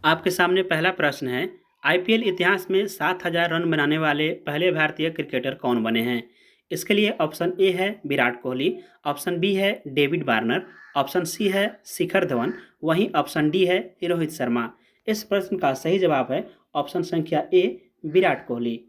आपके सामने पहला प्रश्न है, आईपीएल इतिहास में 7,000 रन बनाने वाले पहले भारतीय क्रिकेटर कौन बने हैं? इसके लिए ऑप्शन ए है विराट कोहली, ऑप्शन बी है डेविड वार्नर, ऑप्शन सी है शिखर धवन, वहीं ऑप्शन डी है रोहित शर्मा। इस प्रश्न का सही जवाब है ऑप्शन संख्या ए विराट कोहली।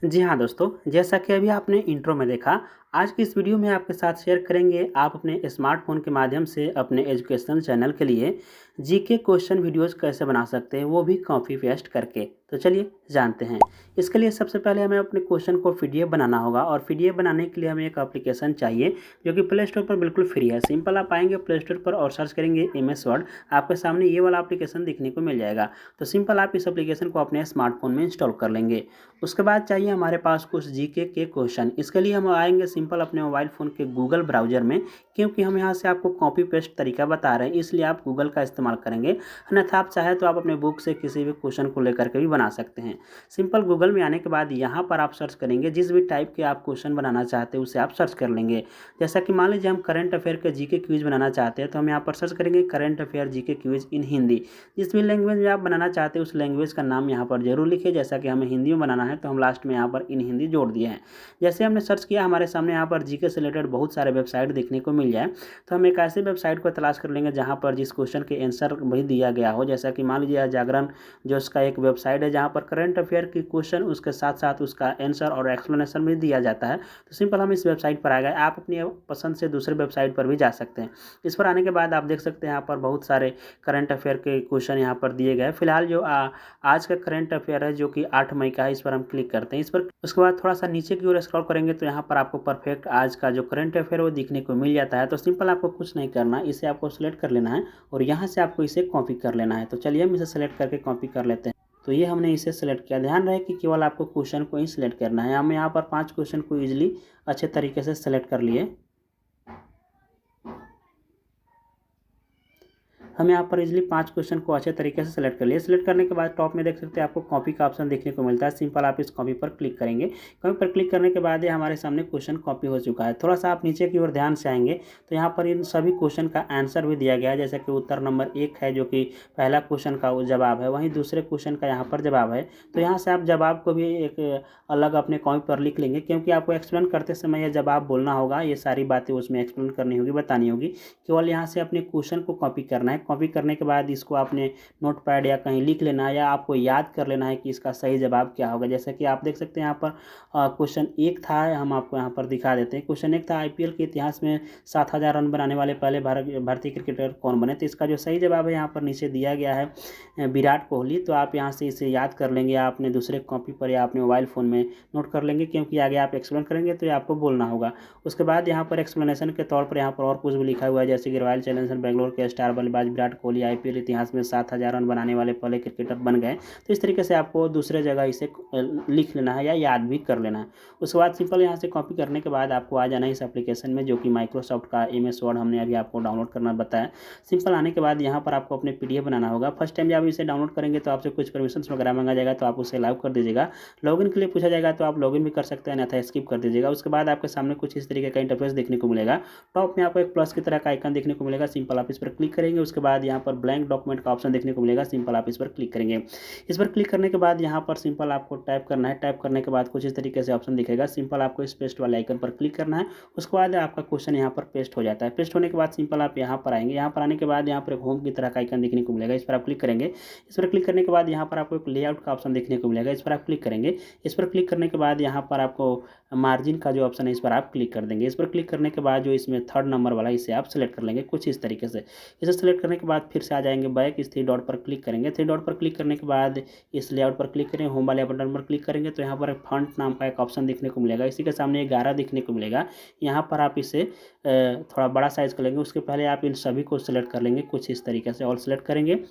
जी हाँ दोस्तों, जैसा कि अभी आपने इंट्रो में देखा, आज की इस वीडियो में आपके साथ शेयर करेंगे आप अपने स्मार्टफोन के माध्यम से अपने एजुकेशनल चैनल के लिए जीके क्वेश्चन वीडियोस कैसे बना सकते हैं, वो भी कॉपी पेस्ट करके। तो चलिए जानते हैं। इसके लिए सबसे पहले हमें अपने क्वेश्चन को पीडीएफ बनाना होगा और पीडीएफ बनाने के लिए हमें एक एप्लीकेशन चाहिए जो कि प्ले स्टोर पर बिल्कुल फ्री है। सिंपल आप आएंगे प्ले स्टोर पर और सर्च करेंगे MS वर्ड, आपके सामने ये वाला एप्लीकेशन दिखने को मिल जाएगा। तो सिंपल आप इस एप्लीकेशन को अपने स्मार्टफोन में इंस्टॉल कर लेंगे। उसके बाद चाहिए हमारे पास कुछ जीके के क्वेश्चन। इसके लिए हम आएंगे सिंपल अपने मोबाइल फ़ोन के गूगल ब्राउज़र में, क्योंकि हम यहाँ से आपको कॉपी पेस्ट तरीका बता रहे हैं, इसलिए आप गूगल का इस्तेमाल करेंगे। अन्यथा आप चाहे तो आप अपने बुक से किसी भी क्वेश्चन को लेकर के भी बना सकते हैं। सिंपल गूगल में आने के बाद यहाँ पर आप सर्च करेंगे, जिस भी टाइप के आप क्वेश्चन बनाना चाहते हैं उसे आप सर्च कर लेंगे। जैसा कि मान लीजिए हम करंट अफेयर के जीके क्विज बनाना चाहते हैं, तो हम यहाँ पर सर्च करेंगे करंट अफेयर जीके क्विज इन हिंदी। जिस भी लैंग्वेज में आप बनाना चाहते हैं उस लैंग्वेज का नाम यहाँ पर जरूर लिखिए। जैसा कि हमें हिंदी में बनाना है तो हम लास्ट में यहाँ पर इन हिंदी जोड़ दिए हैं। जैसे हमने सर्च किया, हमारे सामने यहाँ पर जीके से रिलेटेड बहुत सारे वेबसाइट देखने को मिल जाए। तो हम एक ऐसे वेबसाइट को तलाश कर लेंगे जहाँ पर जिस क्वेश्चन के आंसर वही दिया गया हो। जैसा कि मान लीजिए जागरण जो उसका एक वेबसाइट है जहाँ पर करंट अफेयर की क्वेश्चन उसके साथ साथ उसका आंसर और एक्सप्लेनेशन भी दिया जाता है। तो सिंपल हम इस वेबसाइट पर आ गए। आप अपनी पसंद से दूसरे वेबसाइट पर भी जा सकते हैं। इस पर आने के बाद आप देख सकते हैं यहाँ पर बहुत सारे करंट अफेयर के क्वेश्चन यहाँ पर दिए गए। फिलहाल जो आज का करंट अफेयर है जो कि 8 मई का है, इस पर हम क्लिक करते हैं। इस पर उसके बाद थोड़ा सा नीचे की ओर स्क्रॉल करेंगे तो यहाँ पर आपको परफेक्ट आज का जो करंट अफेयर वो दिखने को मिल जाता है। तो सिंपल आपको कुछ नहीं करना, इसे आपको सिलेक्ट कर लेना है और यहाँ से आपको इसे कॉपी कर लेना है। तो चलिए हम इसे सेलेक्ट करके कॉपी कर लेते हैं। तो ये हमने इसे सेलेक्ट किया। ध्यान रहे कि केवल आपको क्वेश्चन को ही सिलेक्ट करना है। हम यहाँ पर 5 क्वेश्चन को ईजिली अच्छे तरीके से सेलेक्ट कर लिए। हम यहाँ पर इजीली 5 क्वेश्चन को अच्छे तरीके से सेलेक्ट कर लिए। सेलेक्ट करने के बाद टॉप में देख सकते हैं आपको कॉपी का ऑप्शन देखने को मिलता है। सिंपल आप इस कॉपी पर क्लिक करेंगे। कॉपी पर क्लिक करने के बाद ये हमारे सामने क्वेश्चन कॉपी हो चुका है। थोड़ा सा आप नीचे की ओर ध्यान से आएंगे तो यहाँ पर इन सभी क्वेश्चन का आंसर भी दिया गया है। जैसे कि उत्तर नंबर 1 है जो कि पहला क्वेश्चन का वो जवाब है, वहीं दूसरे क्वेश्चन का यहाँ पर जवाब है। तो यहाँ से आप जवाब को भी एक अलग अपने कॉपी पर लिख लेंगे, क्योंकि आपको एक्सप्लेन करते समय यह जवाब बोलना होगा, ये सारी बातें उसमें एक्सप्लेन करनी होगी, बतानी होगी। केवल यहाँ से अपने क्वेश्चन को कॉपी करना है। कॉपी करने के बाद इसको आपने नोटपैड या कहीं लिख लेना है, या आपको याद कर लेना है कि इसका सही जवाब क्या होगा। जैसे कि आप देख सकते हैं यहाँ पर क्वेश्चन 1 था, हम आपको यहाँ पर दिखा देते हैं। क्वेश्चन 1 था, आईपीएल के इतिहास में 7,000 रन बनाने वाले पहले भारतीय क्रिकेटर कौन बने। तो इसका जो सही जवाब है यहाँ पर नीचे दिया गया है विराट कोहली। तो आप यहाँ से इसे याद कर लेंगे, या अपने दूसरे कॉपी पर या अपने मोबाइल फ़ोन में नोट कर लेंगे, क्योंकि आगे आप एक्सप्लेन करेंगे तो ये आपको बोलना होगा। उसके बाद यहाँ पर एक्सप्लेनेशन के तौर पर यहाँ पर और कुछ भी लिखा हुआ है, जैसे कि रॉयल चैलेंजर्स बेंगलोर के स्टार बल्लेबाज विराट कोहली आईपीएल इतिहास में 7,000 रन बनाने वाले पहले क्रिकेटर बन गए। तो इस तरीके से आपको दूसरे जगह इसे लिख लेना है या याद भी कर लेना है। उसके बाद सिंपल यहाँ से कॉपी करने के बाद आपको आ जाना है इस एप्लीकेशन में, जो कि माइक्रोसॉफ्ट का MS वर्ड हमने अभी आपको डाउनलोड करना बताया। सिंपल आने के बाद यहाँ पर आपको अपने PDF बनाना होगा। फर्स्ट टाइम जब इसे डाउनलोड करेंगे तो आपसे कुछ परमिशन वगैरह मांगा जाएगा, तो आप उसे अलाउ कर दीजिएगा। लॉगिन के लिए पूछा जाएगा तो आप लॉगिन भी कर सकते हैं, अन्यथा स्किप कर दीजिएगा। उसके बाद आपके सामने कुछ इस तरीके का इंटरफेस देखने को मिलेगा। टॉप में आपको एक प्लस की तरह का आइकन देखने को मिलेगा। सिंपल आप इस पर क्लिक करेंगे। उसके बाद यहाँ पर ब्लैंक डॉक्यूमेंट का ऑप्शन देखने को मिलेगा। सिंपल आप इस पर क्लिक करेंगे। इस पर क्लिक करने के बाद यहाँ पर सिंपल आपको टाइप करना है। टाइप करने के बाद कुछ इस तरीके से ऑप्शन दिखेगा। सिंपल आपको इस पेस्ट वाले आइकन पर क्लिक करना है। उसके बाद आपका क्वेश्चन यहाँ पर पेस्ट हो जाता है। पेस्ट होने के बाद सिंपल आप यहाँ पर आएंगे। यहाँ पर आने के बाद यहाँ पर एक होम की तरह का आइकन देखने को मिलेगा। इस पर आप क्लिक करेंगे। इस पर क्लिक करने के बाद यहाँ पर आपको एक लेआउट का ऑप्शन देखने को मिलेगा। इस पर आप क्लिक करेंगे। इस पर क्लिक करने के बाद यहाँ पर आपको मार्जिन का जो ऑप्शन है इस पर आप क्लिक कर देंगे। इस पर क्लिक करने के बाद जो इसमें 3rd नंबर वाला इसे आप सेलेक्ट कर लेंगे कुछ इस तरीके से। इसे सेलेक्ट करने के बाद फिर से आ जाएंगे बैक, इस 3 डॉट पर क्लिक करेंगे। 3 डॉट पर क्लिक करने के बाद इस लेआउट पर क्लिक करें, होम वाले बटन पर क्लिक करेंगे तो यहाँ पर एक फॉन्ट नाम का एक ऑप्शन देखने को मिलेगा। इसी के सामने 11 दिखने को मिलेगा। यहाँ पर आप इसे थोड़ा बड़ा साइज कर लेंगे। उसके पहले आप इन सभी को सिलेक्ट कर लेंगे कुछ इस तरीके से, ऑल सेलेक्ट करेंगे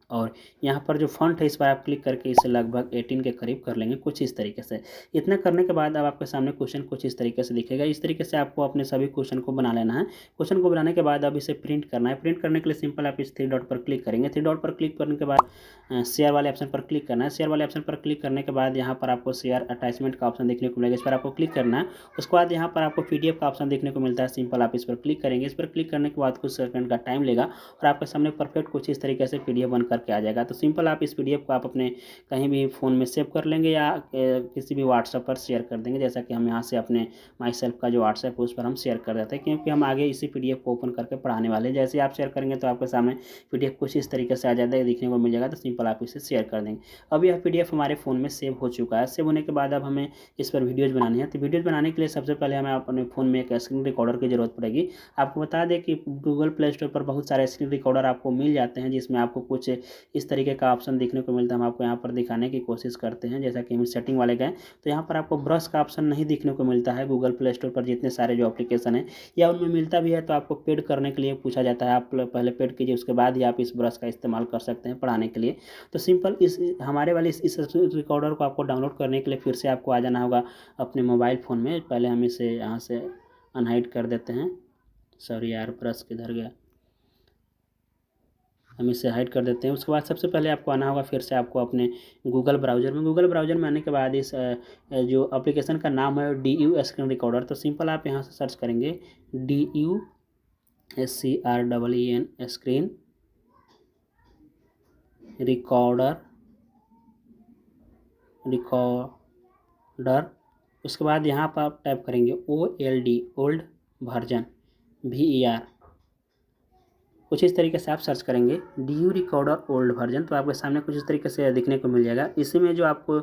और यहाँ पर जो फॉन्ट है इस पर आप क्लिक करके इसे लगभग 18 के करीब कर लेंगे कुछ इस तरीके से। इतना करने के बाद अब आपके सामने क्वेश्चन कुछ इस तरीके से दिखेगा। इस तरीके से आपको अपने सभी क्वेश्चन को बना लेना है। क्वेश्चन को बनाने के बाद अब इसे प्रिंट करना है। प्रिंट करने के लिए सिंपल आप इस 3 डॉट पर क्लिक करेंगे। 3 डॉट पर क्लिक करने के बाद शेयर वाले ऑप्शन पर क्लिक करना है। शेयर वाले ऑप्शन पर क्लिक करने के बाद यहाँ पर आपको शेयर अटैचमेंट का ऑप्शन देखने को मिलेगा। इस पर आपको क्लिक करना है। उसके बाद यहाँ पर आपको PDF का ऑप्शन देखने को मिलता है। सिंपल आप इस पर क्लिक करेंगे। इस पर क्लिक करने के बाद कुछ सेकंड का टाइम लेगा और आपके सामने परफेक्ट कुछ इस तरीके से PDF बनकर करके आ जाएगा। तो सिंपल आप इस पीडीएफ को आप अपने कहीं भी फ़ोन में सेव कर लेंगे या किसी भी व्हाट्सएप पर शेयर कर देंगे, जैसा कि हम यहाँ से अपने माई सेल्फ का जो व्हाट्सएप है उस पर हम शेयर कर देते हैं, क्योंकि हम आगे इसी पीडीएफ को ओपन करके पढ़ाने वाले हैं। जैसे आप शेयर करेंगे तो आपके सामने पीडीएफ कुछ इस तरीके से आ जाता है, दिखने को मिल जाएगा। तो सिंपल आप इसे शेयर कर देंगे। अब यह पीडीएफ हमारे फ़ोन में सेव हो चुका है। सेव होने के बाद अब हमें इस पर वीडियोज़ बनानी है। तो वीडियोज़ बनाने के लिए सबसे पहले हमें अपने फ़ोन में एक स्क्रीन रिकॉर्डर की ज़रूरत पड़ेगी। आपको बता दें कि गूगल प्ले स्टोर पर बहुत सारे स्क्रीन रिकॉर्डर आपको मिल जाते हैं, जिसमें आपको कुछ इस तरीके का ऑप्शन देखने को मिलता है। हम आपको यहाँ पर दिखाने की कोशिश करते हैं। जैसा कि हम सेटिंग वाले गए तो यहाँ पर आपको ब्रश का ऑप्शन नहीं दिखने को मिलता है। गूगल प्ले स्टोर पर जितने सारे जो एप्लीकेशन है या उनमें मिलता भी है तो आपको पेड करने के लिए पूछा जाता है। आप पहले पेड कीजिए, उसके बाद ही आप इस ब्रश का इस्तेमाल कर सकते हैं पढ़ाने के लिए। तो सिंपल इस हमारे वाले इस रिकॉर्डर को आपको डाउनलोड करने के लिए फिर से आपको आ जाना होगा अपने मोबाइल फ़ोन में। पहले हम इसे यहाँ से अनहाइड कर देते हैं। सॉरी यार, ब्रश किधर गया, हम इसे हाइड कर देते हैं। उसके बाद सबसे पहले आपको आना होगा फिर से आपको अपने गूगल ब्राउज़र में। गूगल ब्राउज़र में आने के बाद इस जो एप्लीकेशन का नाम है DU स्क्रीन रिकॉर्डर। तो सिंपल आप यहाँ से सर्च करेंगे DU SCREEN स्क्रीन रिकॉर्डर। उसके बाद यहाँ पर आप टाइप करेंगे OLD ओल्ड वर्जन VER। कुछ इस तरीके से आप सर्च करेंगे DU रिकॉर्डर ओल्ड वर्जन, तो आपके सामने कुछ इस तरीके से दिखने को मिल जाएगा। इसी में जो आपको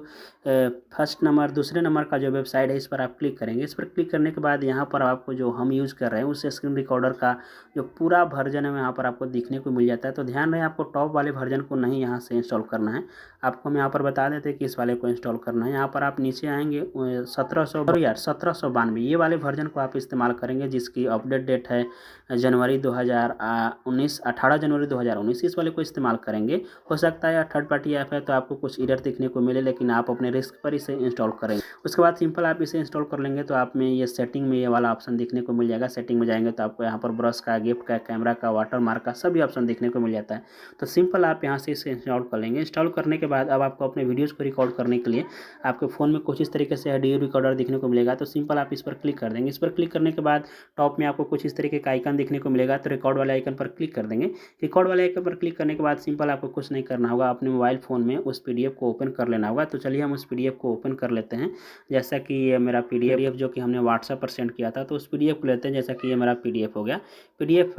फर्स्ट नंबर दूसरे नंबर का जो वेबसाइट है इस पर आप क्लिक करेंगे। इस पर क्लिक करने के बाद यहाँ पर आपको जो हम यूज़ कर रहे हैं उस स्क्रीन रिकॉर्डर का जो पूरा वर्जन है यहाँ पर आपको दिखने को मिल जाता है। तो ध्यान रहे आपको टॉप वाले वर्जन को नहीं यहाँ से इंस्टॉल करना है। आपको हम यहाँ पर बता देते हैं कि इस वाले को इंस्टॉल करना है। यहाँ पर आप नीचे आएंगे 1792 ये वाले वर्जन को आप इस्तेमाल करेंगे, जिसकी अपडेट डेट है जनवरी 2019 18 जनवरी 2019। इस वाले को इस्तेमाल करेंगे। हो सकता है थर्ड पार्टी ऐप है तो आपको कुछ एरर दिखने को मिले, लेकिन आप अपने रिस्क पर इसे इंस्टॉल करेंगे। उसके बाद सिंपल आप इसे इंस्टॉल कर लेंगे तो आप में ये सेटिंग में ये वाला ऑप्शन दिखने को मिल जाएगा। सेटिंग में जाएंगे तो आपको यहाँ पर ब्रश का, गिफ्ट का, कैमरा का, वाटर मार्क का सभी ऑप्शन दिखने को मिल जाता है। तो सिंपल आप यहाँ से इसे इंस्टॉल कर लेंगे। इंस्टॉल करने के बाद अब आपको अपने वीडियोज़ को रिकॉर्ड करने के लिए आपके फ़ोन में कुछ इस तरीके से DU रिकॉर्डर दिखने को मिलेगा। तो सिंपल आप इस पर क्लिक कर देंगे। इस पर क्लिक करने के बाद टॉप में आपको कुछ इस तरीके का आइकन दिखने को मिलेगा। तो रिकॉर्ड वाले आइकन पर क्लिक कर देंगे। रिकॉर्ड वाले आइकन पर क्लिक करने के बाद सिंपल आपको कुछ नहीं करना होगा, अपने मोबाइल फ़ोन में उस PDF को ओपन कर लेना होगा। तो चलिए हम उस PDF को ओपन कर लेते हैं। जैसा कि ये मेरा PDF जो कि हमने व्हाट्सएप पर सेंड किया था, तो उस PDF को लेते हैं। जैसा कि ये मेरा PDF हो गया। PDF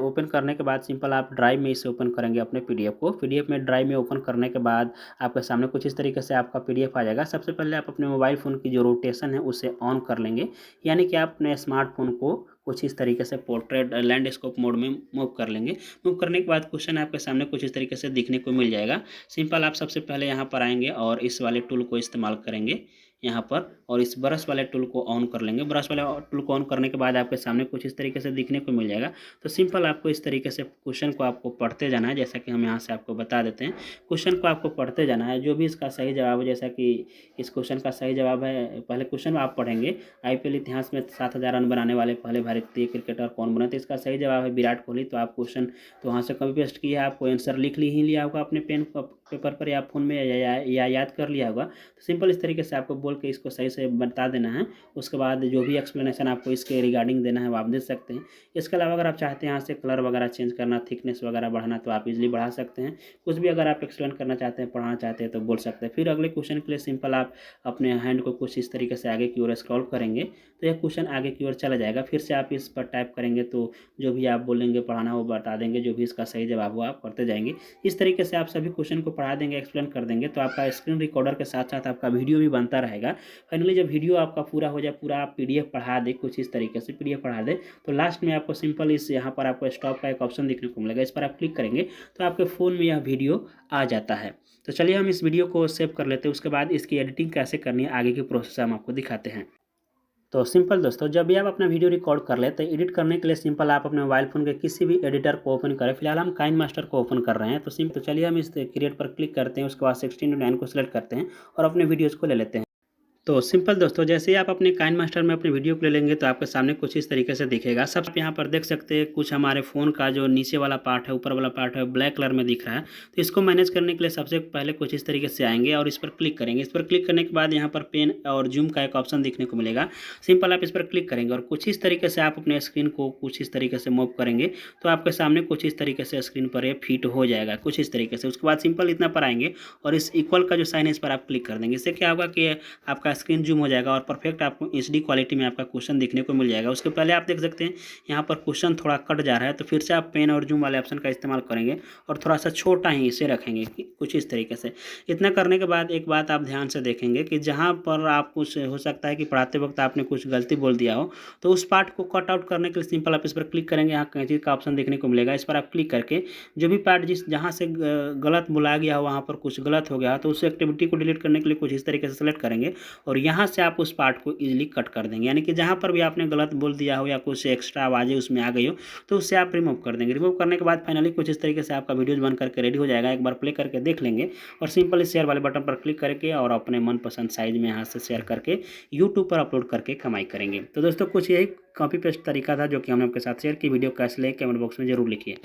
ओपन करने के बाद सिंपल आप ड्राइव में इसे ओपन करेंगे अपने PDF को। PDF में ड्राइव में ओपन करने के बाद आपके सामने कुछ इस तरीके से आपका PDF आ जाएगा। सबसे पहले आप अपने मोबाइल फ़ोन की जो रोटेशन है उसे ऑन कर लेंगे, यानी कि आप अपने स्मार्टफोन को कुछ इस तरीके से पोर्ट्रेट लैंडस्केप मोड में मूव कर लेंगे। मूव करने के बाद क्वेश्चन आपके सामने कुछ इस तरीके से दिखने को मिल जाएगा। सिंपल आप सबसे पहले यहाँ पर आएंगे और इस वाले टूल को इस्तेमाल करेंगे यहाँ पर, और इस ब्रश वाले टूल को ऑन कर लेंगे। ब्रश वाले टूल को ऑन करने के बाद आपके सामने कुछ इस तरीके से दिखने को मिल जाएगा। तो सिंपल आपको इस तरीके से क्वेश्चन को आपको पढ़ते जाना है, जैसा कि हम यहाँ से आपको बता देते हैं। क्वेश्चन को आपको पढ़ते जाना है, जो भी इसका सही जवाब है, जैसा कि इस क्वेश्चन का सही जवाब है, पहले क्वेश्चन आप पढ़ेंगे IPL इतिहास में 7000 रन बनाने वाले पहले भारतीय क्रिकेटर कौन बने। तो इसका सही जवाब है विराट कोहली। तो आप क्वेश्चन तो वहाँ से कॉपी पेस्ट किया, आपको आंसर लिख ही लिया होगा अपने पेन पेपर पर या फ़ोन में या याद कर लिया होगा। तो सिंपल इस तरीके से आपको बोल के इसको सही से बता देना है। उसके बाद जो भी एक्सप्लेनेशन आपको इसके रिगार्डिंग देना है वो आप दे सकते हैं। इसके अलावा अगर आप चाहते हैं यहाँ से कलर वगैरह चेंज करना, थिकनेस वगैरह बढ़ाना, तो आप इजीली बढ़ा सकते हैं। कुछ भी अगर आप एक्सप्लेन करना चाहते हैं, पढ़ाना चाहते हैं तो बोल सकते हैं। फिर अगले क्वेश्चन के लिए सिंपल आप अपने हैंड को कुछ इस तरीके से आगे की ओर स्क्रॉल करेंगे तो यह क्वेश्चन आगे की ओर चला जाएगा। फिर से आप इस पर टाइप करेंगे तो जो भी आप बोलेंगे पढ़ाना वो बता देंगे, जो भी इसका सही जवाब हो आप करते जाएंगे। इस तरीके से आप सभी क्वेश्चन को पढ़ा देंगे, एक्सप्लेन कर देंगे, तो आपका स्क्रीन रिकॉर्डर के साथ साथ आपका वीडियो भी बनता रहेगा। फाइनली जब वीडियो आपका पूरा हो जाए, पूरा आप PDF पढ़ा दे, कुछ इस तरीके से PDF पढ़ा दे, तो लास्ट में आपको सिंपल इस यहाँ पर आपको स्टॉप का एक ऑप्शन देखने को मिलेगा। इस पर आप क्लिक करेंगे तो आपके फ़ोन में यह वीडियो आ जाता है। तो चलिए हम इस वीडियो को सेव कर लेते हैं। उसके बाद इसकी एडिटिंग कैसे करनी है, आगे की प्रोसेस हम आपको दिखाते हैं। तो सिंपल दोस्तों, जब भी आप अपना वीडियो रिकॉर्ड कर लेते हैं, एडिट करने के लिए सिंपल आप अपने मोबाइल फ़ोन के किसी भी एडिटर को ओपन करें। फिलहाल हम काइनमास्टर को ओपन कर रहे हैं। तो सिंपल चलिए हम इस क्रिएट पर क्लिक करते हैं। उसके बाद 16:9 को सिलेक्ट करते हैं और अपने वीडियोज़ को ले लेते हैं। तो सिंपल दोस्तों, जैसे ही आप अपने काइन मास्टर में अपने वीडियो प्ले लेंगे तो आपके सामने कुछ इस तरीके से दिखेगा। सब आप यहाँ पर देख सकते हैं, कुछ हमारे फ़ोन का जो नीचे वाला पार्ट है, ऊपर वाला पार्ट है, ब्लैक कलर में दिख रहा है। तो इसको मैनेज करने के लिए सबसे पहले कुछ इस तरीके से आएंगे और इस पर क्लिक करेंगे। इस पर क्लिक करने के बाद यहाँ पर पेन और जूम का एक ऑप्शन देखने को मिलेगा। सिंपल आप इस पर क्लिक करेंगे और कुछ इस तरीके से आप अपने स्क्रीन को कुछ इस तरीके से मूव करेंगे तो आपके सामने कुछ इस तरीके से स्क्रीन पर ये फिट हो जाएगा कुछ इस तरीके से। उसके बाद सिंपल इतना पर आएंगे और इस इक्वल का जो साइन है इस पर आप क्लिक कर देंगे। इससे क्या होगा कि आपका स्क्रीन जूम हो जाएगा और परफेक्ट आपको एचडी क्वालिटी में आपका क्वेश्चन देखने को मिल जाएगा। उसके पहले आप देख सकते हैं यहाँ पर क्वेश्चन थोड़ा कट जा रहा है, तो फिर से आप पेन और जूम वाले ऑप्शन का इस्तेमाल करेंगे और थोड़ा सा छोटा ही इसे रखेंगे कुछ इस तरीके से। इतना करने के बाद एक बात आप ध्यान से देखेंगे कि जहाँ पर आप कुछ हो सकता है कि पढ़ाते वक्त आपने कुछ गलती बोल दिया हो, तो उस पार्ट को कट आउट करने के लिए सिंपल आप इस पर क्लिक करेंगे। यहाँ कैंची का ऑप्शन देखने को मिलेगा, इस पर आप क्लिक करके जो भी पार्ट जहाँ से गलत बुलाया गया हो, वहाँ पर कुछ गलत हो गया तो उस एक्टिविटी को डिलीट करने के लिए कुछ इस तरीके से सेलेक्ट करेंगे और यहाँ से आप उस पार्ट को इजीली कट कर देंगे। यानी कि जहाँ पर भी आपने गलत बोल दिया हो या कुछ एक्स्ट्रा आवाज़ें उसमें आ गई हो तो उससे आप रिमूव कर देंगे। रिमूव करने के बाद फाइनली कुछ इस तरीके से आपका वीडियोज बन करके रेडी हो जाएगा। एक बार प्ले करके देख लेंगे और सिंपल शेयर वाले बटन पर क्लिक करके और अपने मनपसंद साइज में यहाँ से शेयर करके यूट्यूब पर अपलोड करके कमाई करेंगे। तो दोस्तों कुछ यही कॉपी पेस्ट तरीका था जो कि हमने आपके साथ शेयर की। वीडियो कैसे लगे कमेंट बॉक्स में जरूर लिखिए।